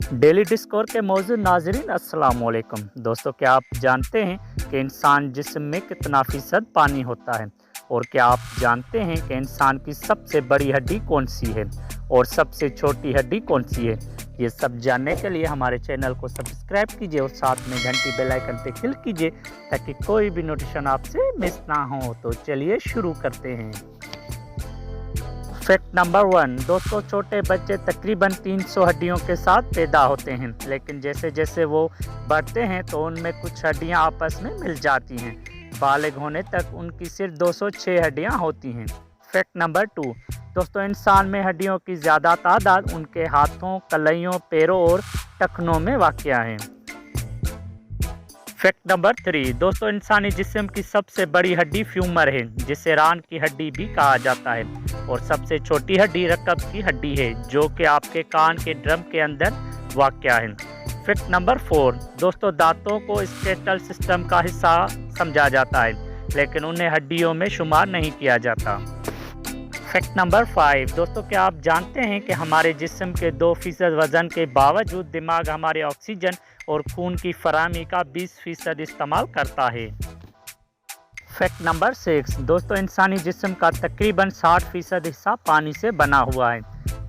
Daily डिस्कोर के मौजूद नाजरीन अस्सलाम वालेकुम। दोस्तों, क्या आप जानते हैं कि इंसान जिस्म में कितना फ़ीसद पानी होता है? और क्या आप जानते हैं कि इंसान की सबसे बड़ी हड्डी कौन सी है और सबसे छोटी हड्डी कौन सी है? ये सब जानने के लिए हमारे चैनल को सब्सक्राइब कीजिए और साथ में घंटी बेल आइकन पे क्लिक कीजिए ताकि कोई भी नोटिफिकेशन आपसे मिस ना हो। तो चलिए शुरू करते हैं। Fact number 1। दोस्तों, छोटे बच्चे तकरीबन 300 हड्डियों के साथ पैदा होते हैं, लेकिन जैसे जैसे वो बढ़ते हैं तो उनमें कुछ हड्डियां आपस में मिल जाती हैं। बालिग होने तक उनकी सिर्फ 206 हड्डियां होती हैं। Fact number 2। दोस्तों, इंसान में हड्डियों की ज़्यादा तादाद उनके हाथों, कलाइयों, पैरों और टखनों में वाक़या है। Fact number 3। दोस्तों, इंसानी जिस्म की सबसे बड़ी हड्डी फ्यूमर है, जिसे रान की हड्डी भी कहा जाता है, और सबसे छोटी हड्डी रकब की हड्डी है, जो कि आपके कान के ड्रम के अंदर वाक़या है। Fact number 4। दोस्तों, दांतों को स्केलेटल सिस्टम का हिस्सा समझा जाता है, लेकिन उन्हें हड्डियों में शुमार नहीं किया जाता। Fact number 5। दोस्तों, क्या आप जानते हैं कि हमारे जिस्म के 2% वज़न के बावजूद दिमाग हमारे ऑक्सीजन और खून की फराहमी का 20% इस्तेमाल करता है। Fact number 6। दोस्तों, इंसानी जिस्म का तकरीबन 60% हिस्सा पानी से बना हुआ है।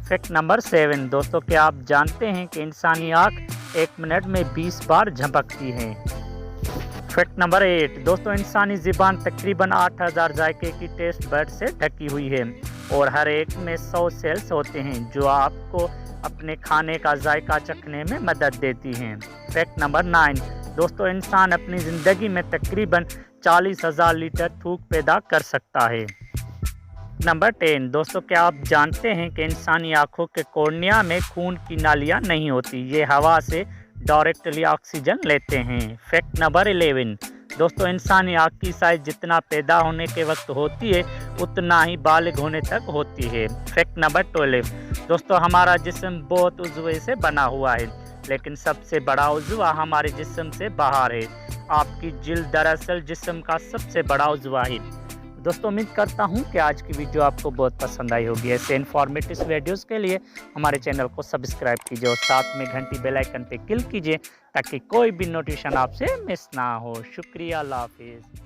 Fact number 7। दोस्तों, क्या आप जानते हैं कि इंसानी आँख 1 मिनट में 20 बार झपकती है। Fact number 8। दोस्तों, इंसानी ज़ुबान तकरीबन 8000 जायके की टेस्ट बड से ढकी हुई है, और हर एक में 100 सेल्स होते हैं जो आपको अपने खाने का जायका चखने में मदद देती हैं। Fact number 9। दोस्तों, इंसान अपनी ज़िंदगी में तकरीबन 40,000 लीटर थूक पैदा कर सकता है। नंबर 10। दोस्तों, क्या आप जानते हैं कि इंसानी आँखों के कॉर्निया में खून की नालियाँ नहीं होती, ये हवा से डायरेक्टली ऑक्सीजन लेते हैं। Fact number 11। दोस्तों, इंसानी आँख की साइज जितना पैदा होने के वक्त होती है उतना ही बालिग होने तक होती है। Fact number 12। दोस्तों, हमारा जिस्म बहुत उज़्वे से बना हुआ है, लेकिन सबसे बड़ा उज़्वा हमारे जिस्म से बाहर है। आपकी जिल्द दरअसल जिस्म का सबसे बड़ा उज़्वा है। दोस्तों, उम्मीद करता हूँ कि आज की वीडियो आपको बहुत पसंद आई होगी। ऐसे इन्फॉर्मेटिव वीडियोस के लिए हमारे चैनल को सब्सक्राइब कीजिए और साथ में घंटी बेल आइकन पे क्लिक कीजिए ताकि कोई भी नोटिफिकेशन आपसे मिस ना हो। शुक्रिया, अल्लाह हाफिज़।